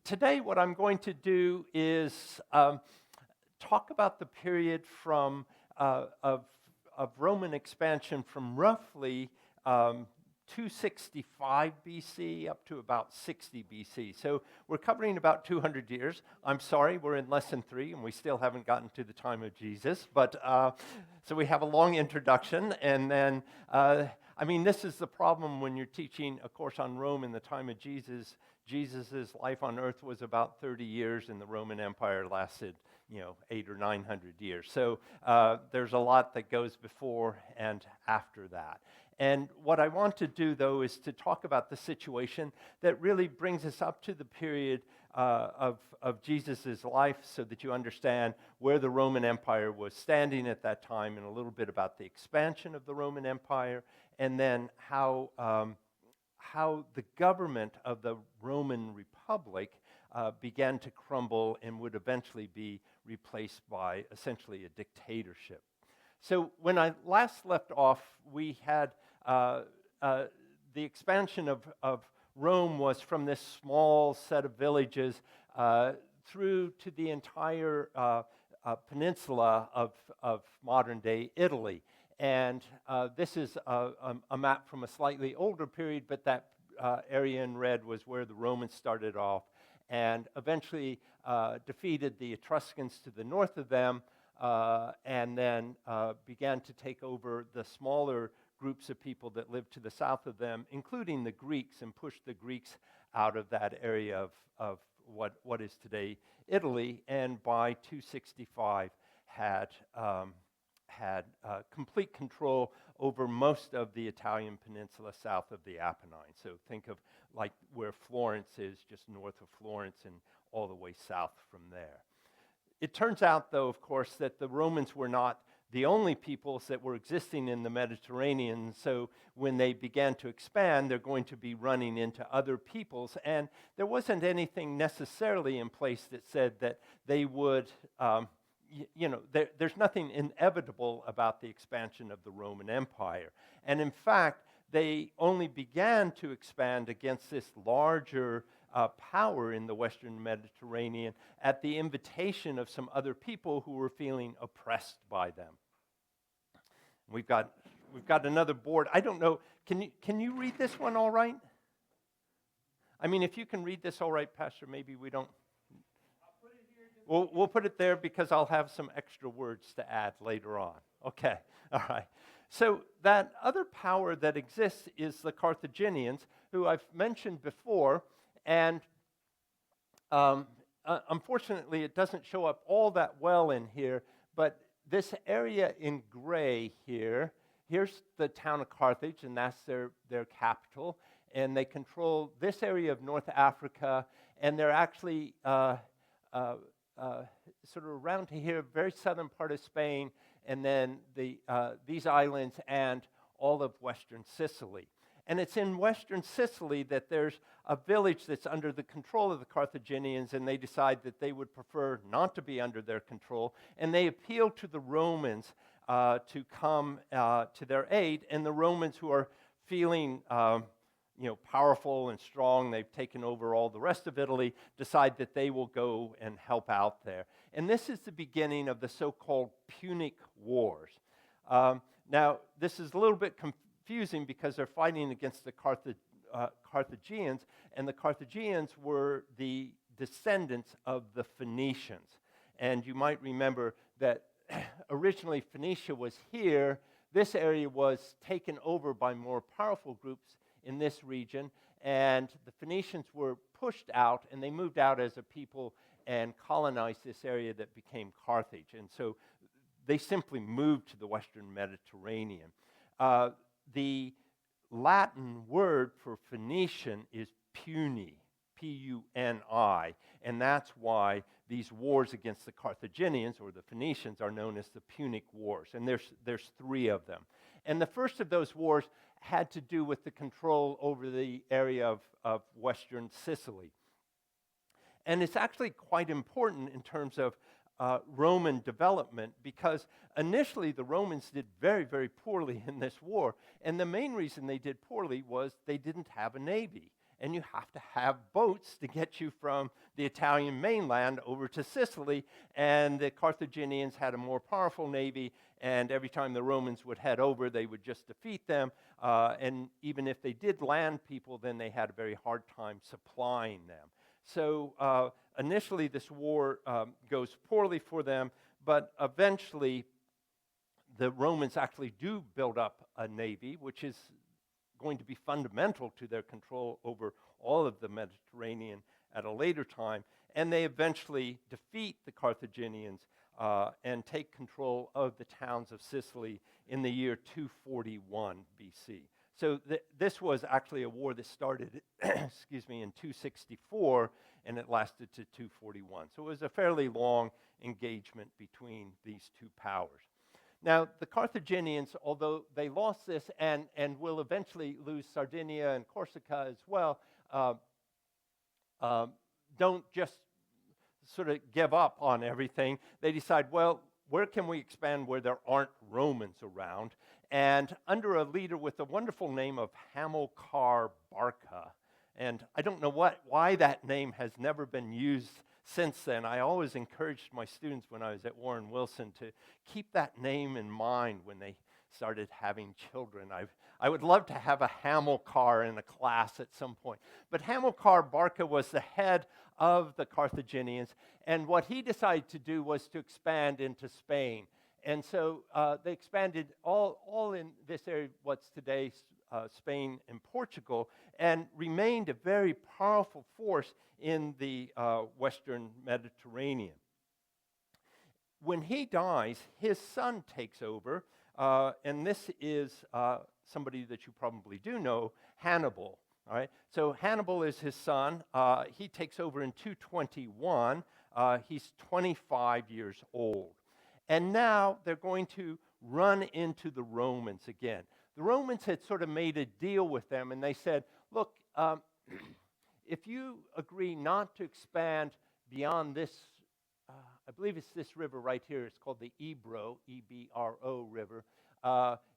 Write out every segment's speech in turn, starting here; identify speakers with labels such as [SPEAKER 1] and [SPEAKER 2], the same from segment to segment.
[SPEAKER 1] Today, what I'm going to do is talk about the period from of Roman expansion from roughly 265 BC up to about 60 BC. So we're covering about 200 years. I'm sorry, we're in lesson 3, and we still haven't gotten to the time of Jesus. But so we have a long introduction, and then this is the problem when you're teaching a course on Rome in the time of Jesus. Jesus' life on earth was about 30 years, and the Roman Empire lasted, 800 or 900 years. So there's a lot that goes before and after that. And what I want to do, though, is to talk about the situation that really brings us up to the period of Jesus' life so that you understand where the Roman Empire was standing at that time and a little bit about the expansion of the Roman Empire, and then how the government of the Roman Republic began to crumble and would eventually be replaced by essentially a dictatorship. So when I last left off, we had the expansion of Rome was from this small set of villages through to the entire peninsula of modern-day Italy. And this is a map from a slightly older period, but that area in red was where the Romans started off and eventually defeated the Etruscans to the north of them, and then began to take over the smaller groups of people that lived to the south of them, including the Greeks, and pushed the Greeks out of that area of what is today Italy, and by 265 had complete control over most of the Italian peninsula south of the Apennines. So think of like where Florence is, just north of Florence, and all the way south from there. It turns out, though, of course, that the Romans were not the only peoples that were existing in the Mediterranean. So when they began to expand, they're going to be running into other peoples. And there wasn't anything necessarily in place that said that they would, there's nothing inevitable about the expansion of the Roman Empire. And in fact, they only began to expand against this larger power in the Western Mediterranean at the invitation of some other people who were feeling oppressed by them. We've got another board. I don't know. Can you read this one all right? I mean, if you can read this all right, Pastor, maybe we don't.
[SPEAKER 2] I'll put it here.
[SPEAKER 1] We'll put it there because I'll have some extra words to add later on. Okay. All right. So that other power that exists is the Carthaginians, who I've mentioned before. And unfortunately, it doesn't show up all that well in here, but this area in gray here, here's the town of Carthage, and that's their capital, and they control this area of North Africa, and they're actually sort of around to here, very southern part of Spain, and then these islands and all of western Sicily. And it's in western Sicily that there's a village that's under the control of the Carthaginians, and they decide that they would prefer not to be under their control. And they appeal to the Romans to come to their aid. And the Romans, who are feeling powerful and strong, they've taken over all the rest of Italy, decide that they will go and help out there. And this is the beginning of the so-called Punic Wars. Now, this is a little bit confusing because they're fighting against the Carthaginians, and the Carthaginians were the descendants of the Phoenicians. And you might remember that originally Phoenicia was here. This area was taken over by more powerful groups in this region, and the Phoenicians were pushed out, and they moved out as a people and colonized this area that became Carthage. And so they simply moved to the Western Mediterranean. The Latin word for Phoenician is puni, P-U-N-I, and that's why these wars against the Carthaginians or the Phoenicians are known as the Punic Wars, and there's 3 of them. And the first of those wars had to do with the control over the area of western Sicily. And it's actually quite important in terms of Roman development, because initially the Romans did very, very poorly in this war. And the main reason they did poorly was they didn't have a navy. and you have to have boats to get you from the Italian mainland over to Sicily, and the Carthaginians had a more powerful navy, and every time the Romans would head over, they would just defeat them, and even if they did land people, then they had a very hard time supplying them. So initially this war goes poorly for them, but eventually the Romans actually do build up a navy, which is going to be fundamental to their control over all of the Mediterranean at a later time, and they eventually defeat the Carthaginians and take control of the towns of Sicily in the year 241 BC. So this was actually a war that started, in 264, and it lasted to 241. So it was a fairly long engagement between these two powers. Now, the Carthaginians, although they lost this and will eventually lose Sardinia and Corsica as well, don't just sort of give up on everything. They decide, well, where can we expand where there aren't Romans around? And under a leader with the wonderful name of Hamilcar Barca, and I don't know why that name has never been used since then. I always encouraged my students when I was at Warren Wilson to keep that name in mind when they started having children. I would love to have a Hamilcar in a class at some point. But Hamilcar Barca was the head of the Carthaginians, and what he decided to do was to expand into Spain. And so they expanded all in this area, what's today Spain and Portugal, and remained a very powerful force in the Western Mediterranean. When he dies, his son takes over, and this is somebody that you probably do know, Hannibal. All right, so Hannibal is his son. He takes over in 221. He's 25 years old. And now they're going to run into the Romans again. The Romans had sort of made a deal with them, and they said, look, if you agree not to expand beyond this, I believe it's this river right here, it's called the Ebro, E-B-R-O river.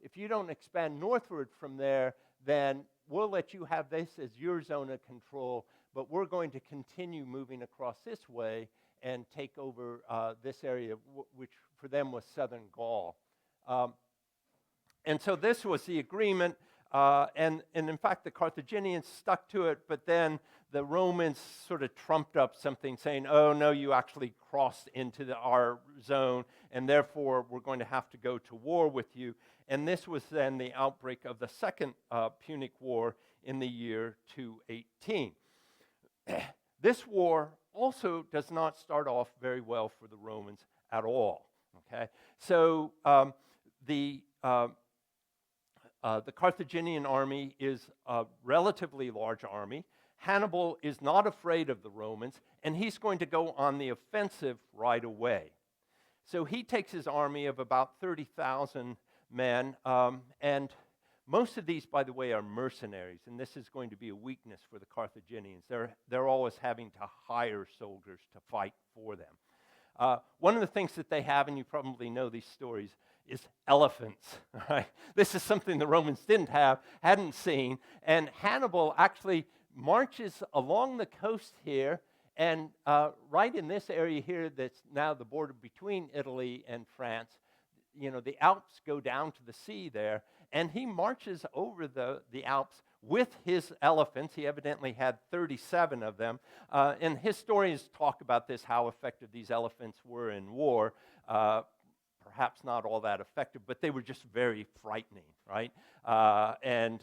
[SPEAKER 1] If you don't expand northward from there, then we'll let you have this as your zone of control, but we're going to continue moving across this way and take over this area, which for them was southern Gaul. And so this was the agreement, and in fact the Carthaginians stuck to it, but then the Romans sort of trumped up something saying, oh no, you actually crossed into our zone, and therefore we're going to have to go to war with you. And this was then the outbreak of the Second Punic War in the year 218. This war also does not start off very well for the Romans at all. Okay, so the Carthaginian army is a relatively large army. Hannibal is not afraid of the Romans, and he's going to go on the offensive right away. So he takes his army of about 30,000 men, and most of these, by the way, are mercenaries, and this is going to be a weakness for the Carthaginians. They're always having to hire soldiers to fight for them. One of the things that they have, and you probably know these stories, is elephants. Right? This is something the Romans didn't have, hadn't seen, and Hannibal actually marches along the coast here, and right in this area here that's now the border between Italy and France, you know, the Alps go down to the sea there, and he marches over the Alps with his elephants. He evidently had 37 of them, and historians talk about this, how effective these elephants were in war. Perhaps not all that effective, but they were just very frightening, right? And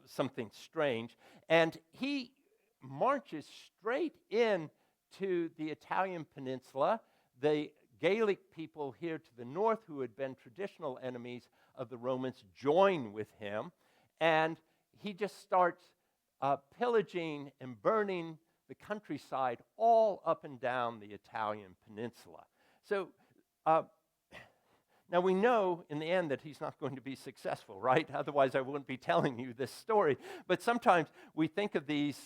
[SPEAKER 1] something strange. And he marches straight in to the Italian peninsula. The Gaelic people here to the north, who had been traditional enemies of the Romans, join with him, and he just starts pillaging and burning the countryside all up and down the Italian peninsula. So now we know in the end that he's not going to be successful, right? Otherwise I wouldn't be telling you this story. But sometimes we think of these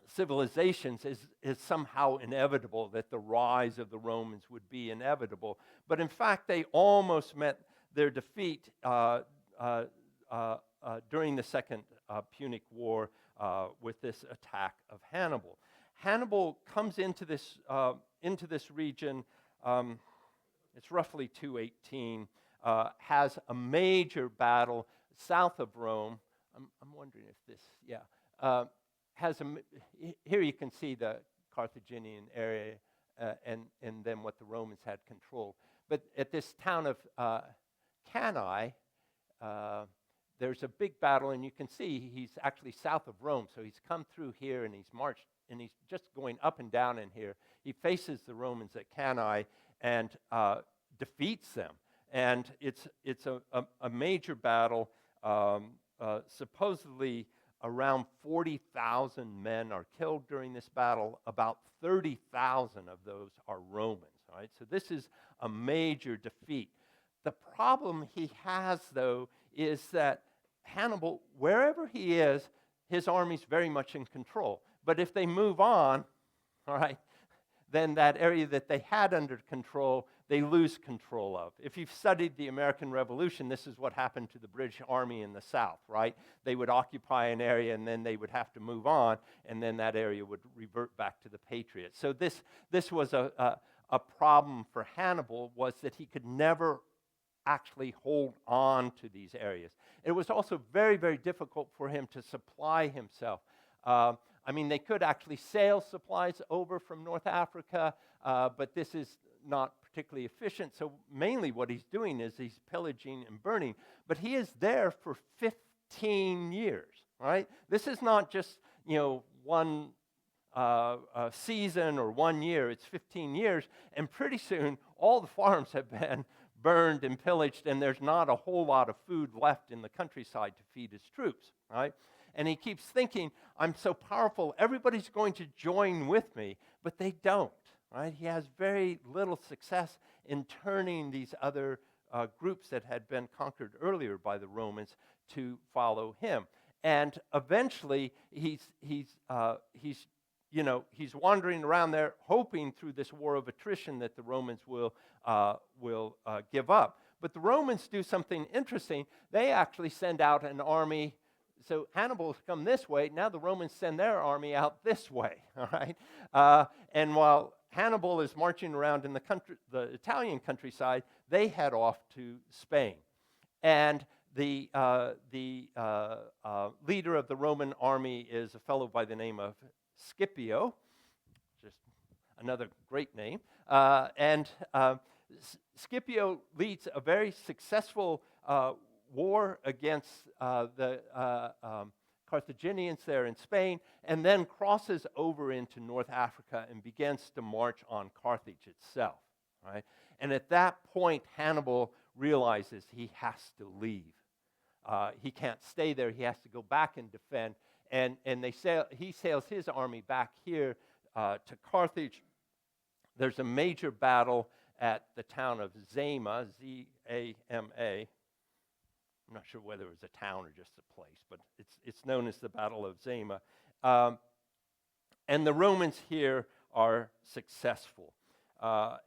[SPEAKER 1] civilizations is somehow inevitable, that the rise of the Romans would be inevitable. But in fact, they almost met their defeat during the Second Punic War with this attack of Hannibal. Hannibal comes into this region. It's roughly 218. Has a major battle south of Rome. I'm wondering if this, here you can see the Carthaginian area and then what the Romans had control. But at this town of Cannae, there's a big battle, and you can see he's actually south of Rome. So he's come through here, and he's marched, and he's just going up and down in here. He faces the Romans at Cannae and defeats them. And it's a major battle. Supposedly around 40,000 men are killed during this battle. About 30,000 of those are Romans. All right? So this is a major defeat. The problem he has, though, is that Hannibal, wherever he is, his army's very much in control. But if they move on, all right, then that area that they had under control, they lose control of. If you've studied the American Revolution, this is what happened to the British Army in the South, right? They would occupy an area, and then they would have to move on, and then that area would revert back to the Patriots. So this was a problem for Hannibal, was that he could never actually hold on to these areas. It was also very, very difficult for him to supply himself. They could actually sail supplies over from North Africa, but this is not particularly efficient. So mainly what he's doing is he's pillaging and burning. But he is there for 15 years, right? This is not just, one season or 1 year. It's 15 years. And pretty soon, all the farms have been burned and pillaged, and there's not a whole lot of food left in the countryside to feed his troops, right? And he keeps thinking, I'm so powerful, everybody's going to join with me, but they don't, right? He has very little success in turning these other groups that had been conquered earlier by the Romans to follow him. And eventually, he's wandering around there, hoping through this war of attrition that the Romans will give up. But the Romans do something interesting. They actually send out an army. So Hannibal's come this way. Now the Romans send their army out this way. All right, and while Hannibal is marching around in the Italian countryside, they head off to Spain, and the leader of the Roman army is a fellow by the name of Scipio, just another great name, and Scipio leads a very successful war against the Carthaginians there in Spain, and then crosses over into North Africa and begins to march on Carthage itself. Right? And at that point, Hannibal realizes he has to leave. He can't stay there. He has to go back and defend. And he sails his army back here to Carthage. There's a major battle at the town of Zama, Z-A-M-A. I'm not sure whether it was a town or just a place, but it's known as the Battle of Zama. And the Romans here are successful. So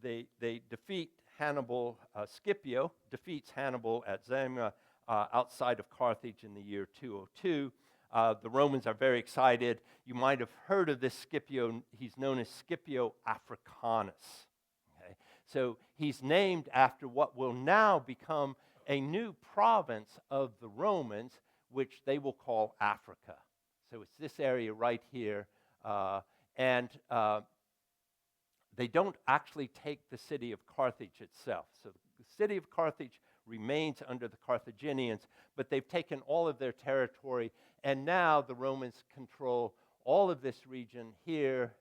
[SPEAKER 1] they defeat Hannibal. Scipio defeats Hannibal at Zama outside of Carthage in the year 202. The Romans are very excited. You might have heard of this Scipio. He's known as Scipio Africanus. Okay? So he's named after what will now become a new province of the Romans, which they will call Africa. So it's this area right here. They don't actually take the city of Carthage itself. So the city of Carthage remains under the Carthaginians, but they've taken all of their territory, and now the Romans control all of this region here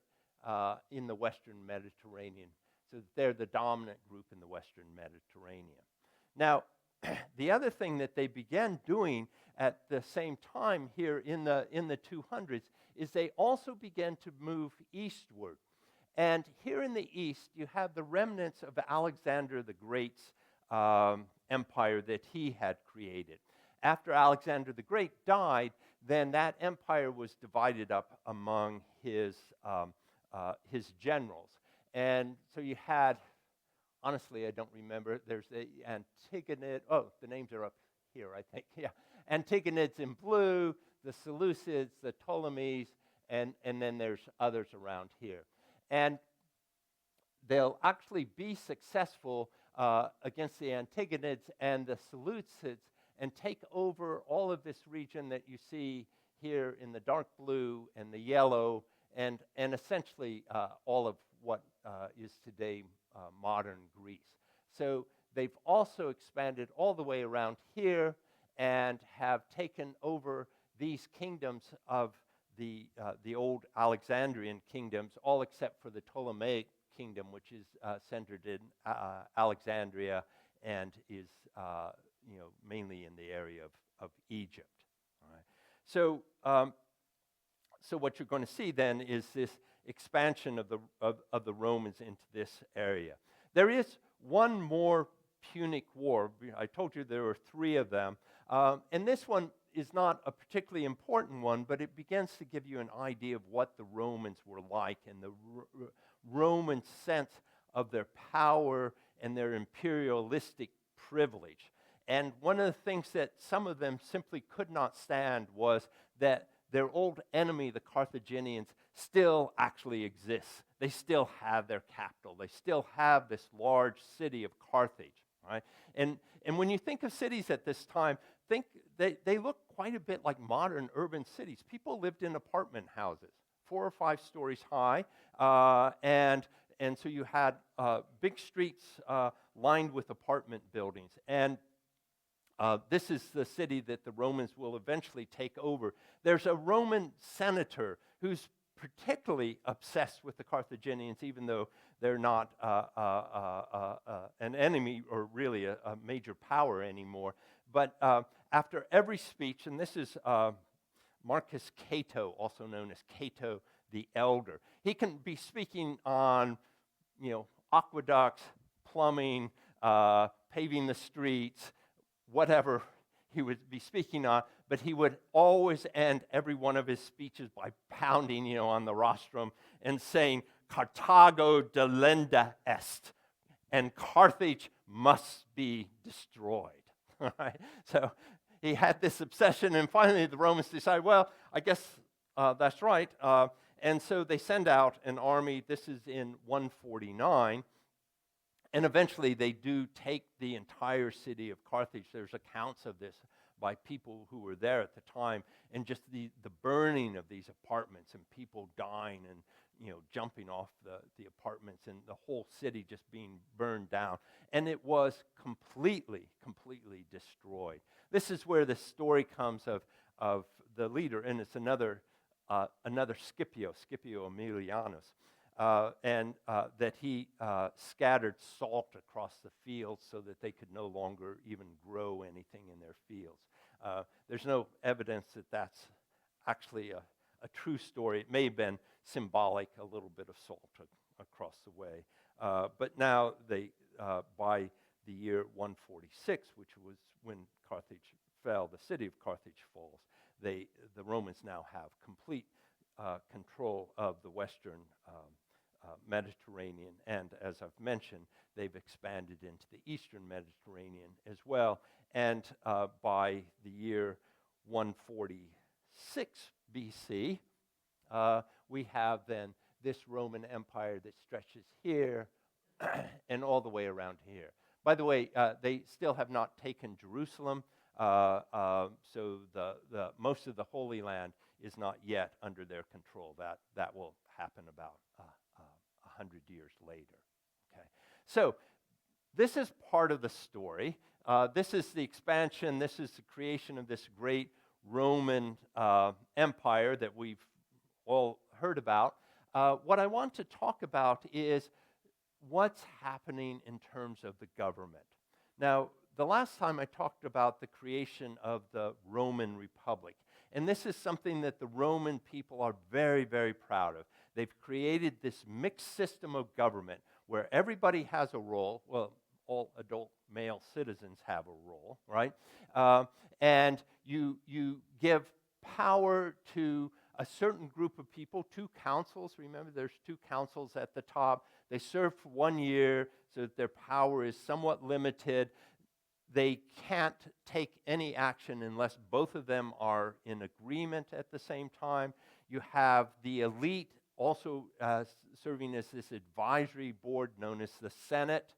[SPEAKER 1] in the Western Mediterranean. So they're the dominant group in the Western Mediterranean. Now, the other thing that they began doing at the same time here in the 200s is they also began to move eastward. And here in the east, you have the remnants of Alexander the Great's empire that he had created. After Alexander the Great died, then that empire was divided up among his generals. And so you had, honestly, I don't remember, there's the Antigonid, the names are up here, I think. Yeah, Antigonids in blue, the Seleucids, the Ptolemies, and then there's others around here. And they'll actually be successful against the Antigonids and the Seleucids and take over all of this region that you see here in the dark blue and the yellow, and essentially all of what is today modern Greece. So they've also expanded all the way around here and have taken over these kingdoms of the old Alexandrian kingdoms, all except for the Ptolemaic kingdom, which is centered in Alexandria and is mainly in the area of Egypt. All right. So so what you're going to see then is this expansion of the Romans into this area. There is one more Punic War. I told you there were 3 of them, and this one is not a particularly important one, but it begins to give you an idea of what the Romans were like and the Roman sense of their power and their imperialistic privilege. And one of the things that some of them simply could not stand was that their old enemy, the Carthaginians, still actually exists. They still have their capital. They still have this large city of Carthage, right? And when you think of cities at this time, think they look quite a bit like modern urban cities. People lived in apartment houses, 4 or 5 stories high, and so you had big streets lined with apartment buildings. And this is the city that the Romans will eventually take over. There's a Roman senator who's particularly obsessed with the Carthaginians, even though they're not an enemy or really a major power anymore. But after every speech, and this is Marcus Cato, also known as Cato the Elder, he can be speaking on, aqueducts, plumbing, paving the streets, whatever he would be speaking on, but he would always end every one of his speeches by pounding, on the rostrum and saying, "Carthago delenda est," and Carthage must be destroyed. Right? So he had this obsession, and finally the Romans decided, well, I guess that's right. And so they send out an army. This is in 149. And eventually they do take the entire city of Carthage. There's accounts of this by people who were there at the time, and just the burning of these apartments and people dying and jumping off the apartments and the whole city just being burned down. And it was completely destroyed. This is where the story comes of the leader, and it's another Scipio Aemilianus. That he scattered salt across the fields so that they could no longer even grow anything in their fields. There's no evidence that that's actually a true story. It may have been symbolic, a little bit of salt across the way. But now by the year 146, which was when Carthage fell, the city of Carthage falls, the Romans now have complete control of the western Mediterranean, and as I've mentioned, they've expanded into the eastern Mediterranean as well. And by the year 146 BC, we have then this Roman Empire that stretches here and all the way around here. By the way, they still have not taken Jerusalem, so the most of the Holy Land is not yet under their control. That will happen about 100 years later. Okay, so this is part of the story. This is the expansion. This is the creation of this great Roman empire that we've all heard about. What I want to talk about is what's happening in terms of the government. Now, the last time I talked about the creation of the Roman Republic, and this is something that the Roman people are very, very proud of. They've created this mixed system of government where everybody has a role. Well, all adult male citizens have a role, right? And you give power to a certain group of people, 2 councils. Remember, there's 2 councils at the top. They serve for 1 year so that their power is somewhat limited. they can't take any action unless both of them are in agreement at the same time. You have the elite also serving as this advisory board known as the Senate.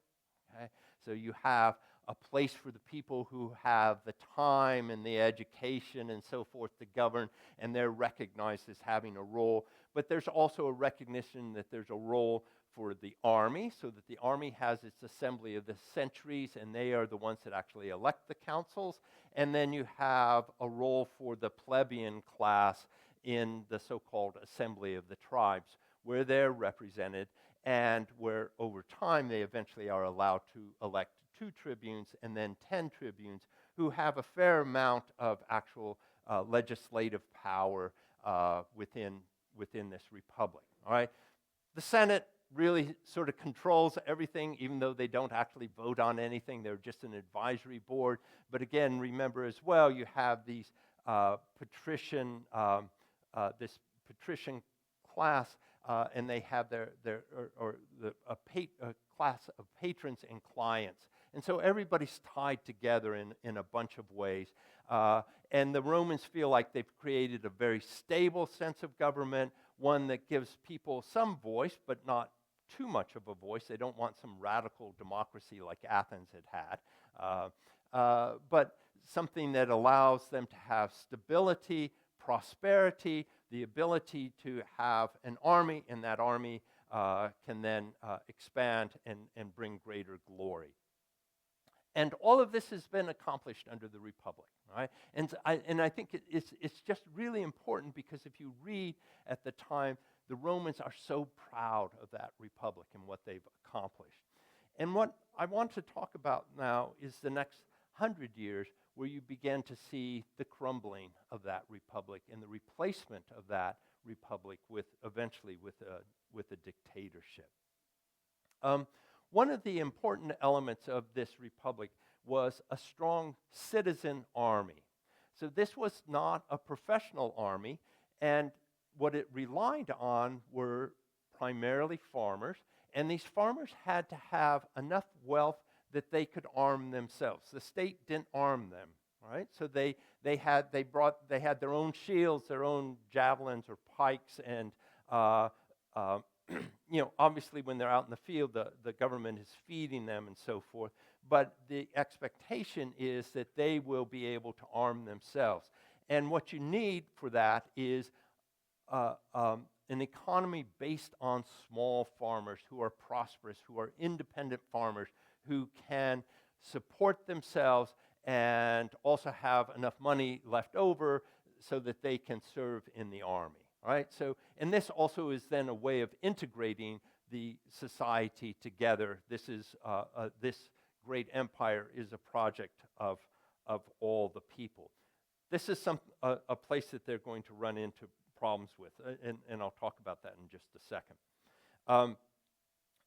[SPEAKER 1] Okay? So you have a place for the people who have the time and the education and so forth to govern, and they're recognized as having a role. But there's also a recognition that there's a role for the army, so that the army has its assembly of the centuries, and they are the ones that actually elect the councils. And then you have a role for the plebeian class in the so-called assembly of the tribes, where they're represented, and where over time they eventually are allowed to elect 2 tribunes and then 10 tribunes who have a fair amount of actual legislative power within this republic. All right, the Senate really sort of controls everything, even though they don't actually vote on anything. They're just an advisory board. But again, remember as well, you have these patrician class, and they have a class of patrons and clients. And so everybody's tied together in a bunch of ways. And the Romans feel like they've created a very stable sense of government, one that gives people some voice, but not too much of a voice. They don't want some radical democracy like Athens had but something that allows them to have stability, prosperity, the ability to have an army, and that army can then expand and bring greater glory. And all of this has been accomplished under the Republic, right? And I think it's just really important, because if you read at the time, the Romans are so proud of that Republic and what they've accomplished. And what I want to talk about now is the next 100 years, where you begin to see the crumbling of that Republic and the replacement of that Republic eventually with a dictatorship. One of the important elements of this republic was a strong citizen army. So this was not a professional army, and what it relied on were primarily farmers, and these farmers had to have enough wealth that they could arm themselves. The state didn't arm them, right? So they had their own shields, their own javelins or pikes, and obviously when they're out in the field, the government is feeding them and so forth. But the expectation is that they will be able to arm themselves. And what you need for that is an economy based on small farmers who are prosperous, who are independent farmers, who can support themselves and also have enough money left over so that they can serve in the army. Right? So, and this also is then a way of integrating the society together. This great empire is a project of all the people. This is a place that they're going to run into problems with, and I'll talk about that in just a second.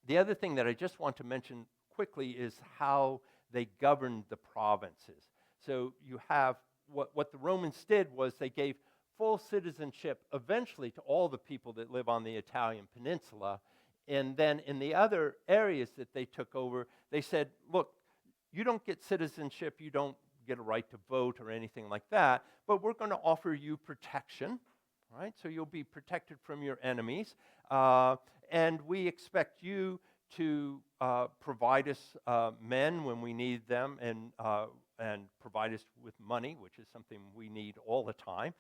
[SPEAKER 1] The other thing that I just want to mention quickly is how they governed the provinces. So you have what the Romans did was they gave full citizenship eventually to all the people that live on the Italian peninsula. And then in the other areas that they took over, they said, look, you don't get citizenship, you don't get a right to vote or anything like that, but we're going to offer you protection, right? So you'll be protected from your enemies. And we expect you to provide us men when we need them, and provide us with money, which is something we need all the time.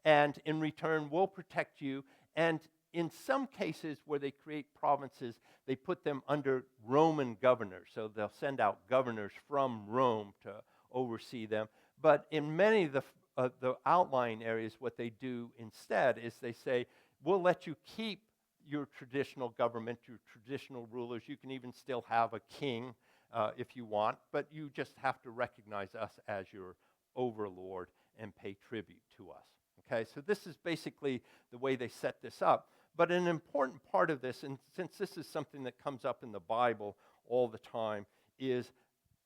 [SPEAKER 1] And in return, we'll protect you. And in some cases where they create provinces, they put them under Roman governors. So they'll send out governors from Rome to oversee them. But in many of the outlying areas, what they do instead is they say, we'll let you keep your traditional government, your traditional rulers. You can even still have a king if you want, but you just have to recognize us as your overlord and pay tribute to us. Okay, so this is basically the way they set this up. But an important part of this, and since this is something that comes up in the Bible all the time, is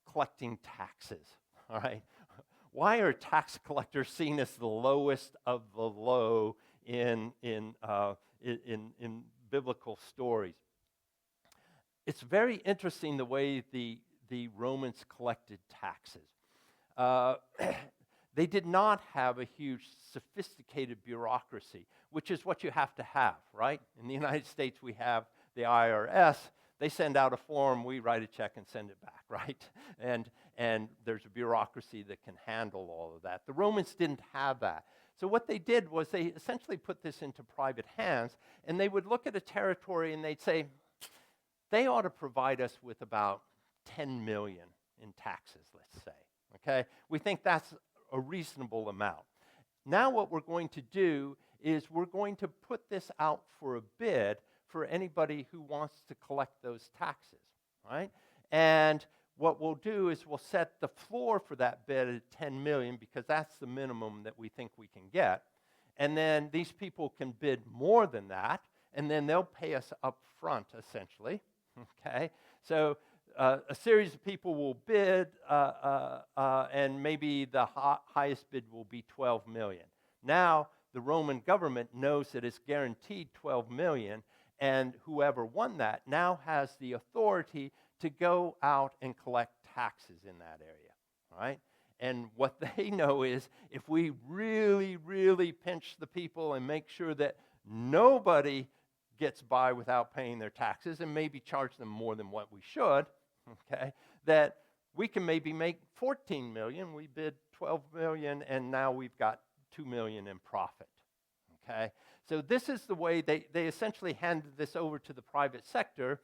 [SPEAKER 1] collecting taxes. All right, why are tax collectors seen as the lowest of the low in biblical stories? It's very interesting the way the the Romans collected taxes. Uh, they did not have a huge, sophisticated bureaucracy, which is what you have to have, right? In the United States, we have the IRS. They send out a form, we write a check and send it back, right? And there's a bureaucracy that can handle all of that. The Romans didn't have that. So what they did was they essentially put this into private hands, and they would look at a territory and they'd say, they ought to provide us with about 10 million in taxes, let's say, okay? We think that's a reasonable amount. Now what we're going to do is we're going to put this out for a bid for anybody who wants to collect those taxes, right? And what we'll do is we'll set the floor for that bid at 10 million because that's the minimum that we think we can get. And then these people can bid more than that, and then they'll pay us up front, essentially, okay? So a series of people will bid, and maybe the highest bid will be 12 million. Now, the Roman government knows that it's guaranteed 12 million, and whoever won that now has the authority to go out and collect taxes in that area, all right? And what they know is if we really, really pinch the people and make sure that nobody gets by without paying their taxes and maybe charge them more than what we should, okay, that we can maybe make 14 million. We bid 12 million, and now we've got 2 million in profit, okay? So this is the way they essentially handed this over to the private sector,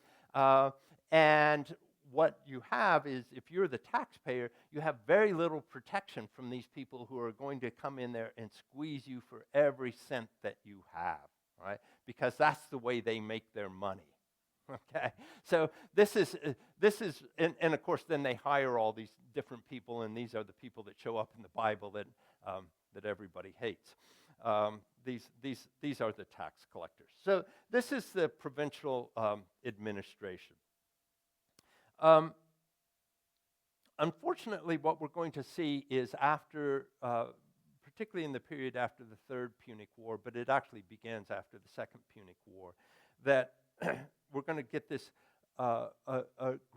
[SPEAKER 1] and what you have is, if you're the taxpayer, you have very little protection from these people who are going to come in there and squeeze you for every cent that you have, right? Because that's the way they make their money, okay? So this is, and of course, then they hire all these different people, and these are the people that show up in the Bible that everybody hates. These are the tax collectors. So this is the provincial administration. Unfortunately, what we're going to see is after, particularly in the period after the Third Punic War, but it actually begins after the Second Punic War, that we're going to get this a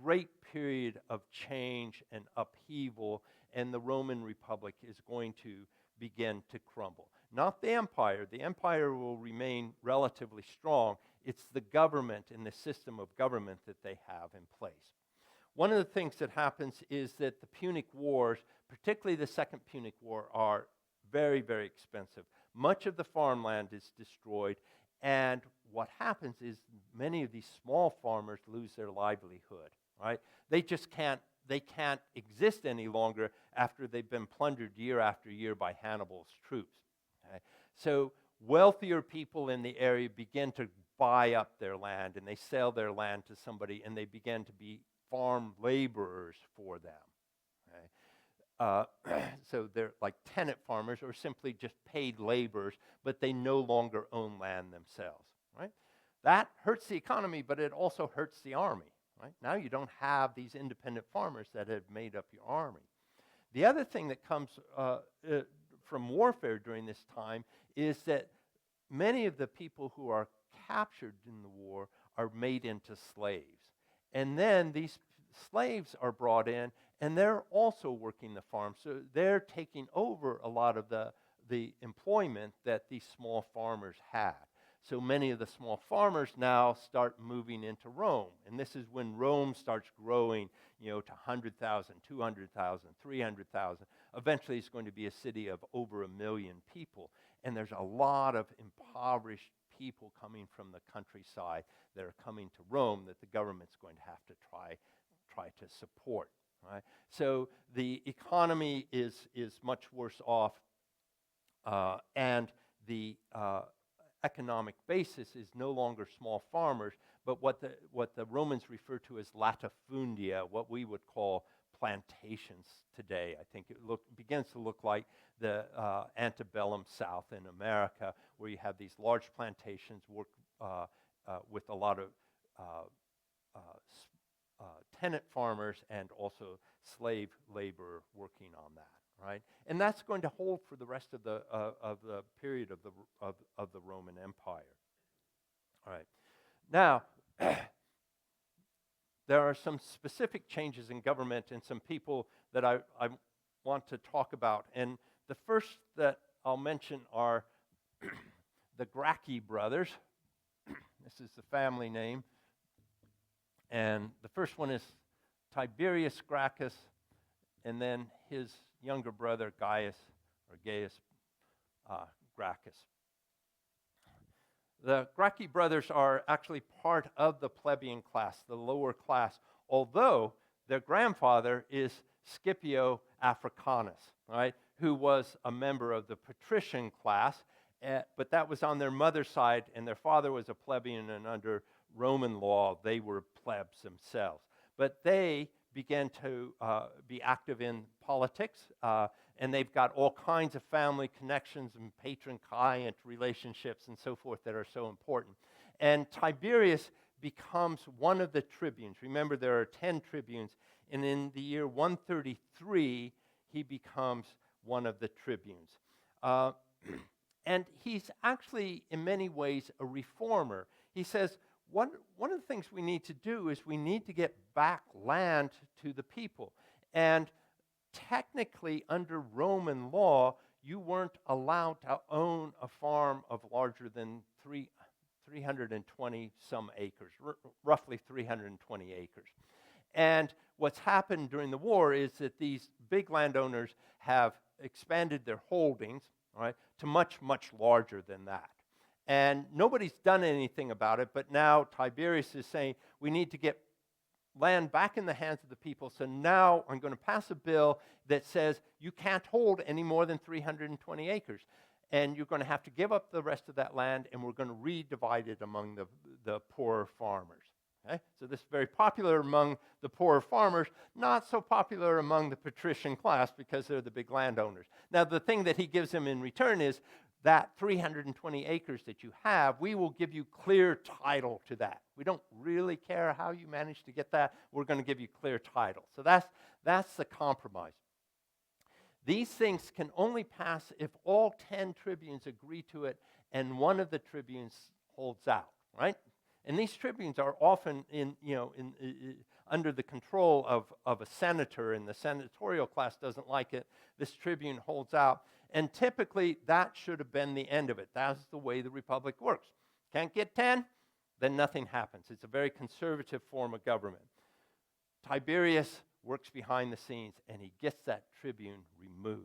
[SPEAKER 1] great period of change and upheaval, and the Roman Republic is going to begin to crumble. Not the empire. The empire will remain relatively strong. It's the government and the system of government that they have in place. One of the things that happens is that the Punic Wars, particularly the Second Punic War, are very, very expensive. Much of the farmland is destroyed, and what happens is many of these small farmers lose their livelihood, right? They can't exist any longer after they've been plundered year after year by Hannibal's troops, okay? So wealthier people in the area begin to buy up their land, and they sell their land to somebody, and they begin to be farm laborers for them, okay? So they're like tenant farmers or simply just paid laborers, but they no longer own land themselves, right? That hurts the economy, but it also hurts the army, right? Now you don't have these independent farmers that have made up your army. The other thing that comes from warfare during this time is that many of the people who are captured in the war are made into slaves. And then these slaves are brought in, and they're also working the farm. So they're taking over a lot of the employment that these small farmers had. So many of the small farmers now start moving into Rome. And this is when Rome starts growing, to 100,000, 200,000, 300,000. Eventually, it's going to be a city of over 1 million people. And there's a lot of impoverished people coming from the countryside that are coming to Rome that the government's going to have to try to support, right? So the economy is much worse off, and the economic basis is no longer small farmers, but what the Romans refer to as latifundia, what we would call plantations today. I think it begins to look like the antebellum South in America, where you have these large plantations with a lot of tenant farmers and also slave labor working on that, right? And that's going to hold for the rest of the period of the Roman Empire. All right. Now, there are some specific changes in government and some people that I want to talk about. And the first that I'll mention are the Gracchi brothers. This is the family name. And the first one is Tiberius Gracchus, and then his younger brother Gaius Gracchus. The Gracchi brothers are actually part of the plebeian class, the lower class, although their grandfather is Scipio Africanus, right, who was a member of the patrician class, but that was on their mother's side, and their father was a plebeian, and under Roman law, they were plebs themselves. But they began to be active in politics, and they've got all kinds of family connections and patron-client relationships and so forth that are so important. And Tiberius becomes one of the tribunes. Remember, there are 10 tribunes, and in the year 133, he becomes one of the tribunes. And he's actually, in many ways, a reformer. He says, one of the things we need to do is we need to get back land to the people. And technically, under Roman law, you weren't allowed to own a farm of larger than 320 some acres, roughly 320 acres. And what's happened during the war is that these big landowners have expanded their holdings, right, to much, much larger than that. And nobody's done anything about it, but now Tiberius is saying we need to get land back in the hands of the people. So now I'm going to pass a bill that says you can't hold any more than 320 acres. And you're going to have to give up the rest of that land, and we're going to redivide it among the poorer farmers. Okay? So this is very popular among the poorer farmers, not so popular among the patrician class because they're the big landowners. Now, the thing that he gives them in return is that 320 acres that you have, we will give you clear title to that. We don't really care how you manage to get that. We're going to give you clear title. So that's the compromise. These things can only pass if all 10 tribunes agree to it and one of the tribunes holds out, right? And these tribunes are often under the control of a senator, and the senatorial class doesn't like it. This tribune holds out. And typically, that should have been the end of it. That's the way the republic works. Can't get 10, then nothing happens. It's a very conservative form of government. Tiberius works behind the scenes, and he gets that tribune removed.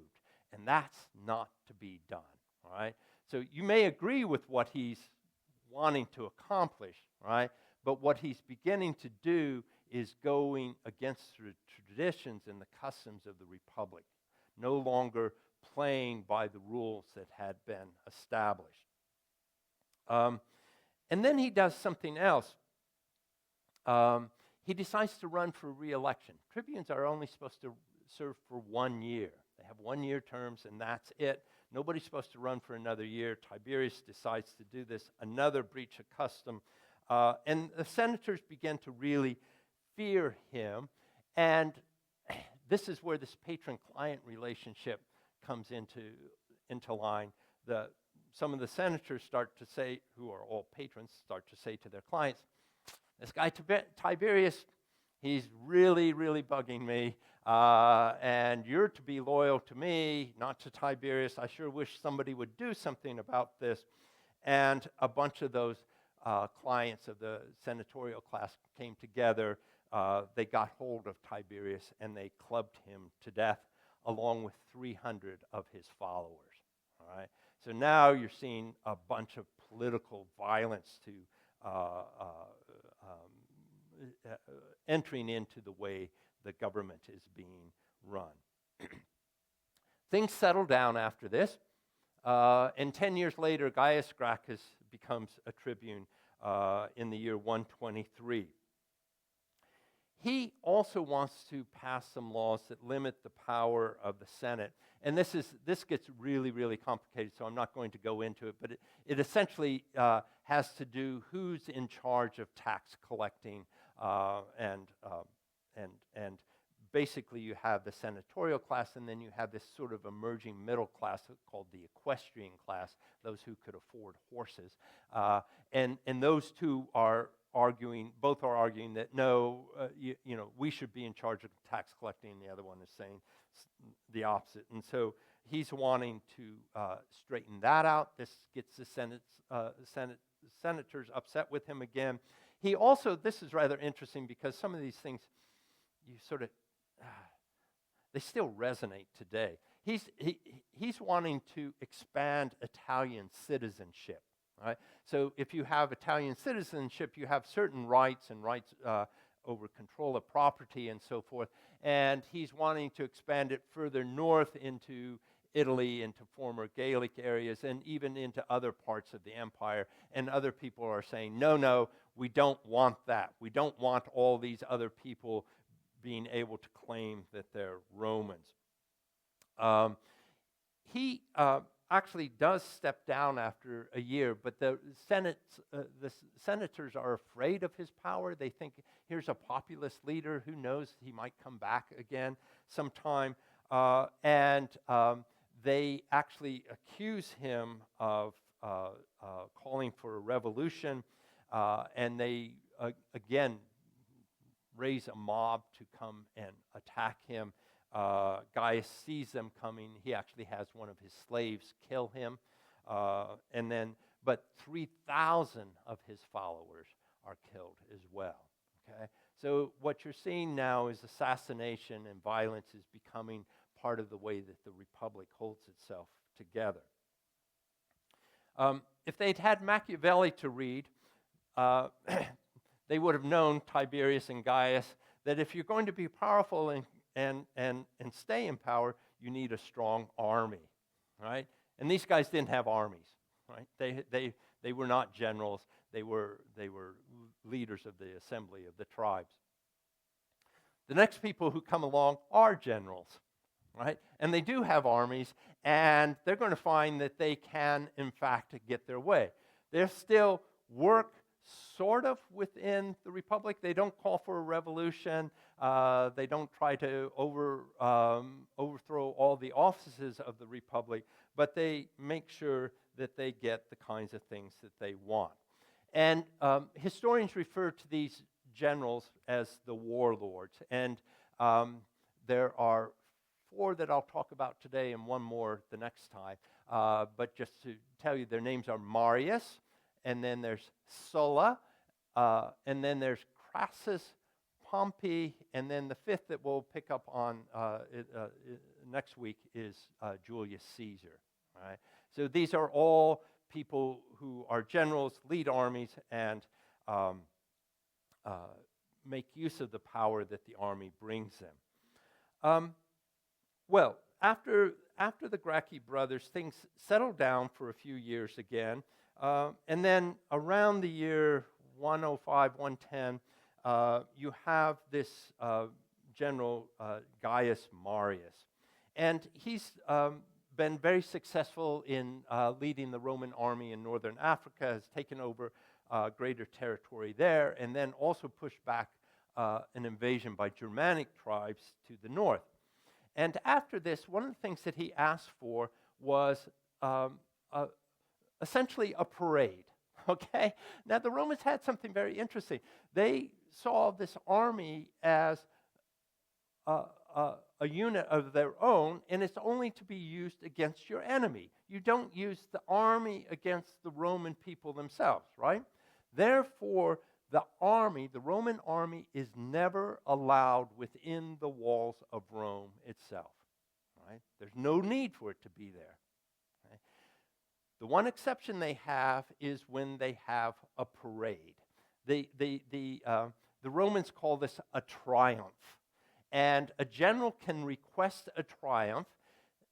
[SPEAKER 1] And that's not to be done, all right? So you may agree with what he's wanting to accomplish, right? But what he's beginning to do is going against the traditions and the customs of the republic, no longer playing by the rules that had been established. And then he does something else. He decides to run for re-election. Tribunes are only supposed to serve for 1 year. They have 1-year terms, and that's it. Nobody's supposed to run for another year. Tiberius decides to do this, another breach of custom. And the senators begin to really fear him. And this is where this patron-client relationship comes into line. Some of the senators start to say, who are all patrons, start to say to their clients, this guy Tiberius, he's really, really bugging me, and you're to be loyal to me, not to Tiberius. I sure wish somebody would do something about this. And a bunch of those clients of the senatorial class came together. They got hold of Tiberius, and they clubbed him to death, along with 300 of his followers. All right? So now you're seeing a bunch of political violence to entering into the way the government is being run. Things settle down after this, and 10 years later, Gaius Gracchus becomes a tribune in the year 123. He also wants to pass some laws that limit the power of the Senate. And this gets really, really complicated, so I'm not going to go into it, but it essentially has to do who's in charge of tax collecting and basically you have the senatorial class, and then you have this sort of emerging middle class called the equestrian class, those who could afford horses. And those two are both are arguing that no, we should be in charge of tax collecting, and the other one is saying the opposite. And so he's wanting to straighten that out. This gets the senators upset with him again. He also, this is rather interesting because some of these things you sort of, they still resonate today. He's wanting to expand Italian citizenship. Right? So if you have Italian citizenship, you have certain rights and rights over control of property and so forth. And he's wanting to expand it further north into Italy, into former Gaelic areas, and even into other parts of the empire. And other people are saying, no, we don't want that. We don't want all these other people being able to claim that they're Romans. He actually does step down after a year, but the senators are afraid of his power. They think, here's a populist leader, who knows, he might come back again sometime. And they actually accuse him of calling for a revolution, and they, again, raise a mob to come and attack him. Gaius sees them coming. He actually has one of his slaves kill him. But 3,000 of his followers are killed as well. Okay? So what you're seeing now is assassination and violence is becoming part of the way that the Republic holds itself together. If they'd had Machiavelli to read, they would have known, Tiberius and Gaius, that if you're going to be powerful and stay in power, you need a strong army, right? And these guys didn't have armies, right? They were not generals. They were leaders of the assembly of the tribes. The next people who come along are generals, right? And they do have armies, and they're going to find that they can, in fact, get their way. They still work sort of within the Republic. They don't call for a revolution. They don't try to overthrow all the offices of the Republic, but they make sure that they get the kinds of things that they want. And historians refer to these generals as the warlords. And there are 4 that I'll talk about today and one more the next time. But just to tell you, their names are Marius, and then there's Sulla, and then there's Crassus, Pompey, and then the 5th that we'll pick up on next week is Julius Caesar. Right? So these are all people who are generals, lead armies, and make use of the power that the army brings them. Well, after the Gracchi brothers, things settled down for a few years again. And then around the year 105, 110, you have this general Gaius Marius. And he's been very successful in leading the Roman army in northern Africa, has taken over greater territory there, and then also pushed back an invasion by Germanic tribes to the north. And after this, one of the things that he asked for was essentially a parade, okay? Now, the Romans had something very interesting. They saw this army as a unit of their own, and it's only to be used against your enemy. You don't use the army against the Roman people themselves, right? Therefore, the Roman army, is never allowed within the walls of Rome itself, right? There's no need for it to be there. Okay? The one exception they have is when they have a parade. The Romans call this a triumph. And a general can request a triumph,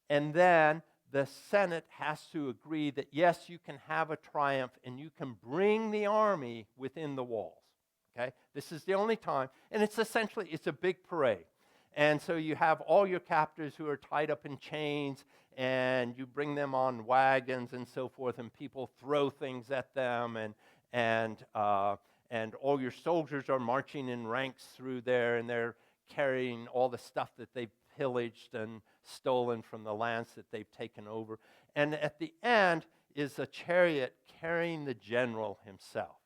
[SPEAKER 1] and then the Senate has to agree that, yes, you can have a triumph and you can bring the army within the walls. Okay? This is the only time. And it's a big parade. And so you have all your captors who are tied up in chains, and you bring them on wagons and so forth, and people throw things at them, and all your soldiers are marching in ranks through there, and they're carrying all the stuff that they've pillaged and stolen from the lands that they've taken over. And at the end is a chariot carrying the general himself.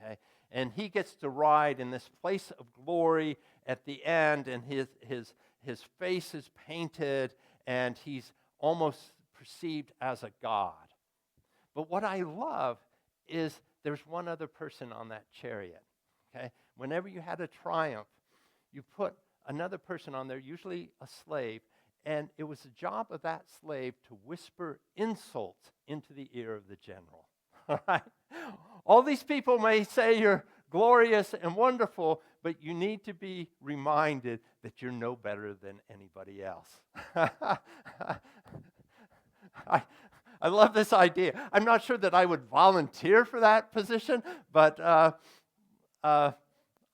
[SPEAKER 1] Okay? And he gets to ride in this place of glory at the end, and his face is painted, and he's almost perceived as a god. But what I love is there's one other person on that chariot. Okay? Whenever you had a triumph, you put another person on there, usually a slave, and it was the job of that slave to whisper insults into the ear of the general. All right? All these people may say you're glorious and wonderful, but you need to be reminded that you're no better than anybody else. I love this idea. I'm not sure that I would volunteer for that position, but I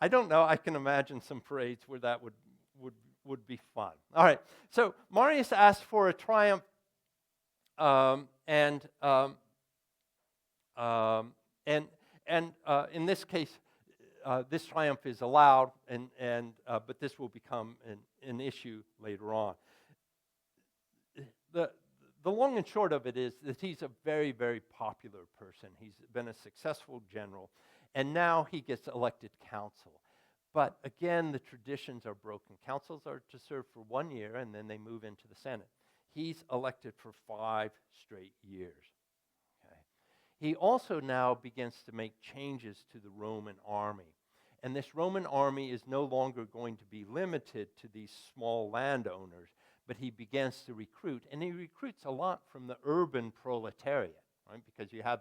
[SPEAKER 1] don't know. I can imagine some parades where that would be fun. All right. So Marius asked for a triumph, and in this case, this triumph is allowed, but this will become an issue later on. The long and short of it is that he's a very, very popular person. He's been a successful general, and now he gets elected consul. But again, the traditions are broken. Consuls are to serve for 1 year, and then they move into the Senate. He's elected for 5 straight years. Okay. He also now begins to make changes to the Roman army. And this Roman army is no longer going to be limited to these small landowners, but he begins to recruit, and he recruits a lot from the urban proletariat, right? Because you have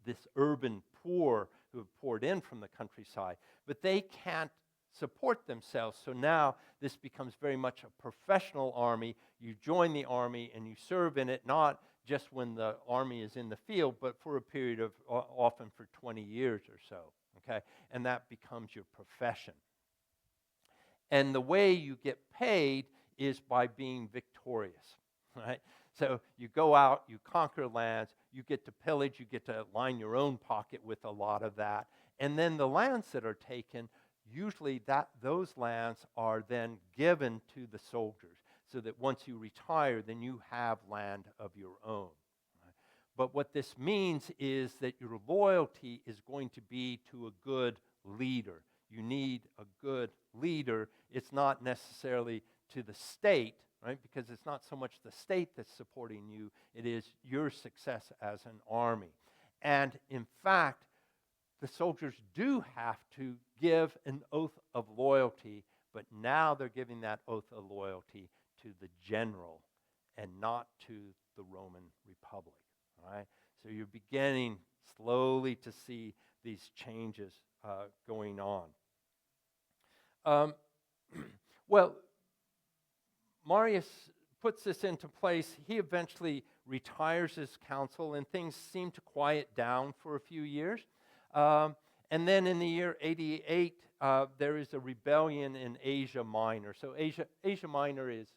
[SPEAKER 1] this urban poor who have poured in from the countryside, but they can't support themselves. So now this becomes very much a professional army. You join the army and you serve in it, not just when the army is in the field, but for a period of often for 20 years or so, okay? And that becomes your profession. And the way you get paid is by being victorious, right? So you go out, you conquer lands, you get to pillage, you get to line your own pocket with a lot of that. And then the lands that are taken, usually those lands are then given to the soldiers, so that once you retire, then you have land of your own. Right? But what this means is that your loyalty is going to be to a good leader. You need a good leader. It's not necessarily to the state, right? Because it's not so much the state that's supporting you, it is your success as an army. And in fact, the soldiers do have to give an oath of loyalty, but now they're giving that oath of loyalty to the general and not to the Roman Republic, all right? So you're beginning slowly to see these changes going on. Well, Marius puts this into place. He eventually retires as consul, and things seem to quiet down for a few years. And then in the year 88, there is a rebellion in Asia Minor. So Asia Minor is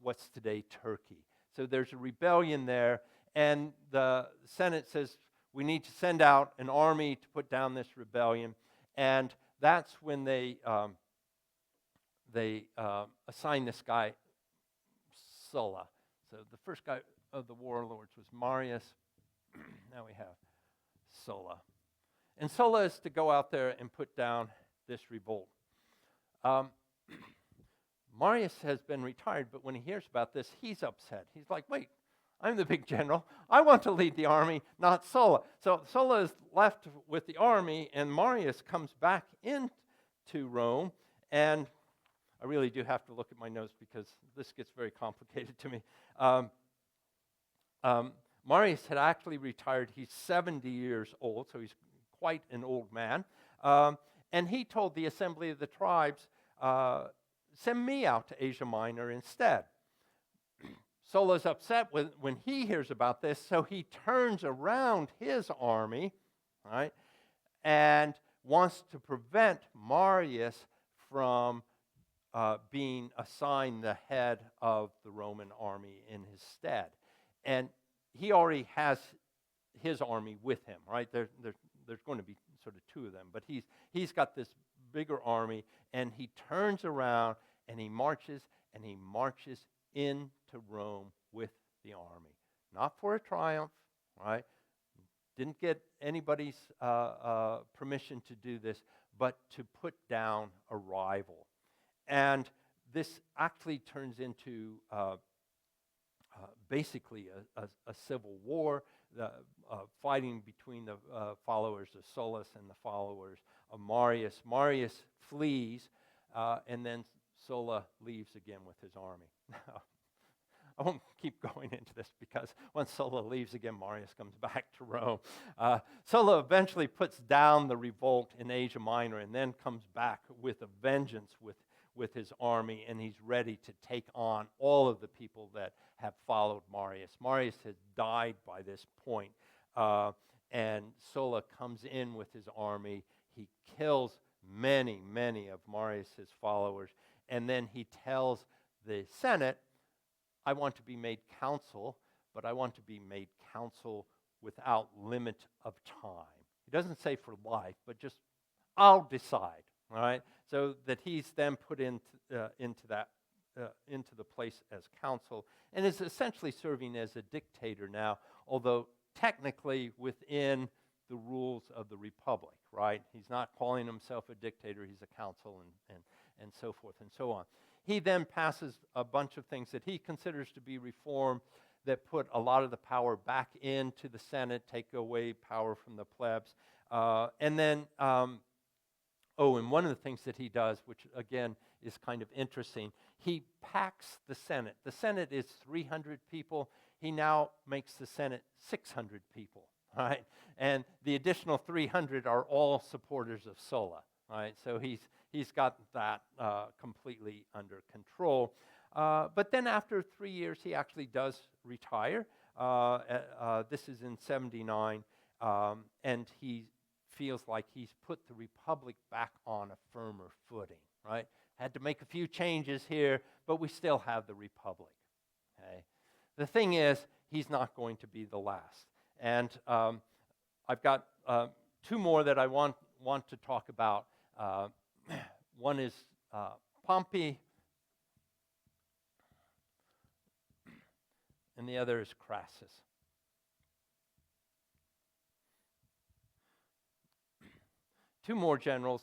[SPEAKER 1] what's today Turkey. So there's a rebellion there, and the Senate says, we need to send out an army to put down this rebellion. And that's when they assign this guy, Sulla. So the first guy of the warlords was Marius. Now we have Sulla. And Sulla is to go out there and put down this revolt. Marius has been retired, but when he hears about this, he's upset. He's like, wait, I'm the big general. I want to lead the army, not Sulla. So Sulla is left with the army, and Marius comes back into Rome. And I really do have to look at my notes because this gets very complicated to me. Marius had actually retired. He's 70 years old, so he's quite an old man. And he told the assembly of the tribes, send me out to Asia Minor instead. Sulla's upset when he hears about this, so he turns around his army, right, and wants to prevent Marius from being assigned the head of the Roman army in his stead. And he already has his army with him, right? There's going to be sort of two of them, but he's got this bigger army, and he turns around and he marches into Rome with the army. Not for a triumph, right? Didn't get anybody's permission to do this, but to put down a rival. And this actually turns into basically a civil war, the fighting between the followers of Solus and the followers of Marius. Marius flees, and then Sulla leaves again with his army. I won't keep going into this because once Sulla leaves again, Marius comes back to Rome. Sulla eventually puts down the revolt in Asia Minor and then comes back with a vengeance with his army, and he's ready to take on all of the people that have followed Marius. Marius has died by this point, and Sulla comes in with his army. He kills many, many of Marius's followers, and then he tells the Senate, I want to be made consul, but I want to be made consul without limit of time. He doesn't say for life, but just, I'll decide, all right? So that he's then put into the place as consul, and is essentially serving as a dictator now, although technically within the rules of the republic, right? He's not calling himself a dictator, he's a consul, and so forth and so on. He then passes a bunch of things that he considers to be reform that put a lot of the power back into the Senate, take away power from the plebs. And one of the things that he does, which again is kind of interesting, he packs the Senate. The Senate is 300 people. He now makes the Senate 600 people, right? And the additional 300 are all supporters of Sulla, right? So he's got that completely under control. But then after 3 years, he actually does retire. This is in 79, and he feels like he's put the republic back on a firmer footing, right? Had to make a few changes here, but we still have the republic, okay? The thing is, he's not going to be the last. And I've got two more that I want to talk about. One is Pompey, and the other is Crassus. Two more generals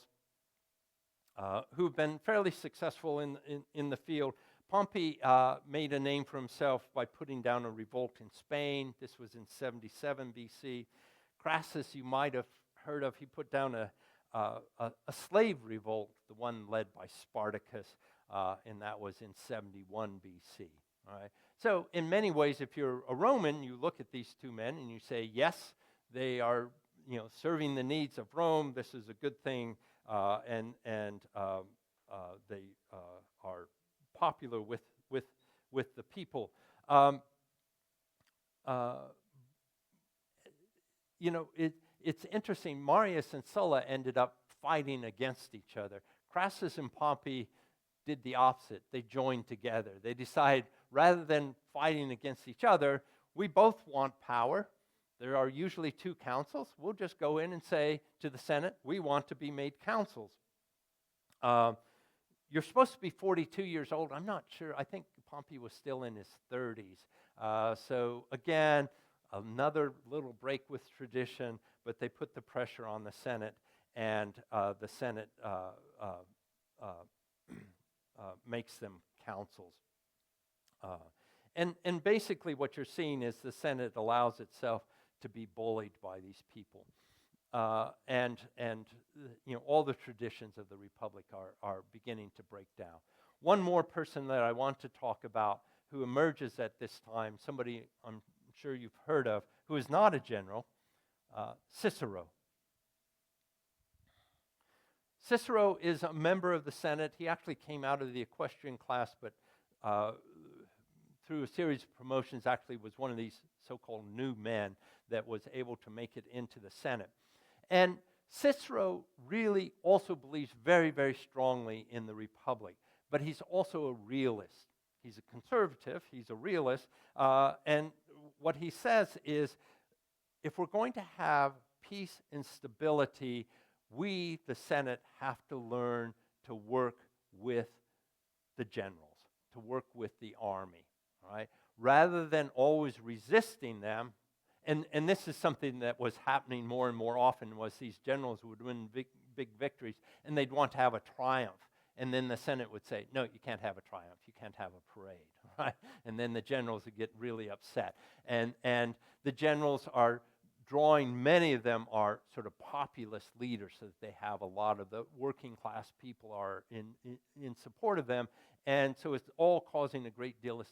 [SPEAKER 1] who've been fairly successful in the field. Pompey made a name for himself by putting down a revolt in Spain. This was in 77 BC. Crassus, you might have heard of. He put down a slave revolt, the one led by Spartacus, and that was in 71 BC. All right. So in many ways, if you're a Roman, you look at these two men and you say, yes, they are serving the needs of Rome. This is a good thing, and they are popular with the people. It's interesting. Marius and Sulla ended up fighting against each other. Crassus and Pompey did the opposite. They joined together. They decided, rather than fighting against each other, we both want power. There are usually two consuls. We'll just go in and say to the Senate, we want to be made consuls. You're supposed to be 42 years old. I'm not sure. I think Pompey was still in his 30s. So again, another little break with tradition, but they put the pressure on the Senate, and the Senate makes them consuls. And basically what you're seeing is the Senate allows itself to be bullied by these people. And all the traditions of the Republic are beginning to break down. One more person that I want to talk about who emerges at this time, somebody I'm sure you've heard of, who is not a general, Cicero. Cicero is a member of the Senate. He actually came out of the equestrian class, but through a series of promotions actually was one of these so-called new men that was able to make it into the Senate. And Cicero really also believes very, very strongly in the Republic, but he's also a realist. He's a conservative, he's a realist, and what he says is, if we're going to have peace and stability, we, the Senate, have to learn to work with the generals, to work with the army, right? Rather than always resisting them, and this is something that was happening more and more often, was these generals would win big victories, and they'd want to have a triumph. And then the Senate would say, no, you can't have a triumph. You can't have a parade, right? And then the generals would get really upset. And the generals are drawing, many of them are sort of populist leaders, so that they have a lot of the working class people are in support of them. And so it's all causing a great deal of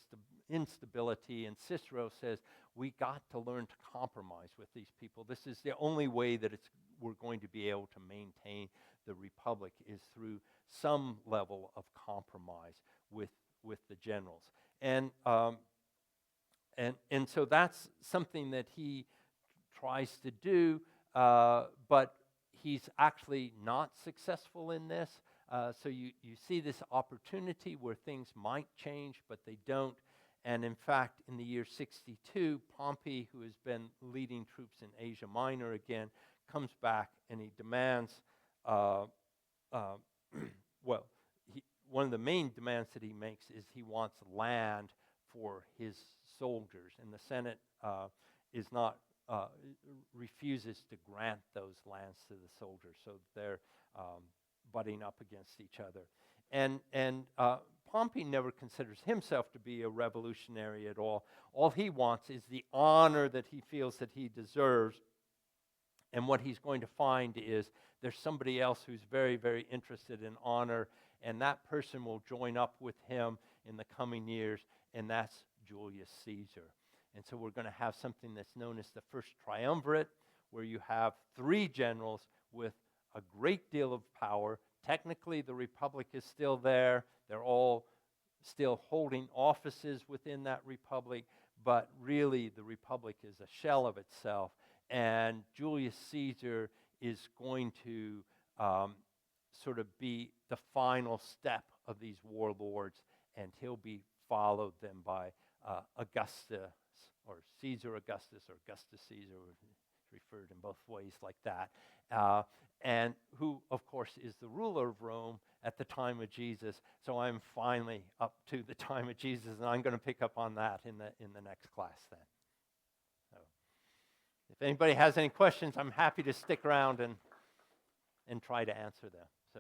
[SPEAKER 1] instability. And Cicero says, we got to learn to compromise with these people. This is the only way that we're going to be able to maintain the republic, is through some level of compromise with the generals. And so that's something that he tries to do, but he's actually not successful in this. So you see this opportunity where things might change, but they don't. And in fact, in the year 62, Pompey, who has been leading troops in Asia Minor again, comes back and he demands, one of the main demands that he makes is he wants land for his soldiers. And the Senate refuses to grant those lands to the soldiers, so they're butting up against each other. And Pompey never considers himself to be a revolutionary at all. All he wants is the honor that he feels that he deserves. And what he's going to find is there's somebody else who's very, very interested in honor, and that person will join up with him in the coming years, and that's Julius Caesar. And so we're going to have something that's known as the First Triumvirate, where you have three generals with a great deal of power. Technically, the republic is still there. They're all still holding offices within that republic, but really the republic is a shell of itself. And Julius Caesar is going to sort of be the final step of these warlords, and he'll be followed then by Augustus, or Caesar Augustus, or Augustus Caesar, referred in both ways like that, and who, of course, is the ruler of Rome at the time of Jesus. So I'm finally up to the time of Jesus, and I'm going to pick up on that in the next class then. So, if anybody has any questions, I'm happy to stick around and try to answer them. So.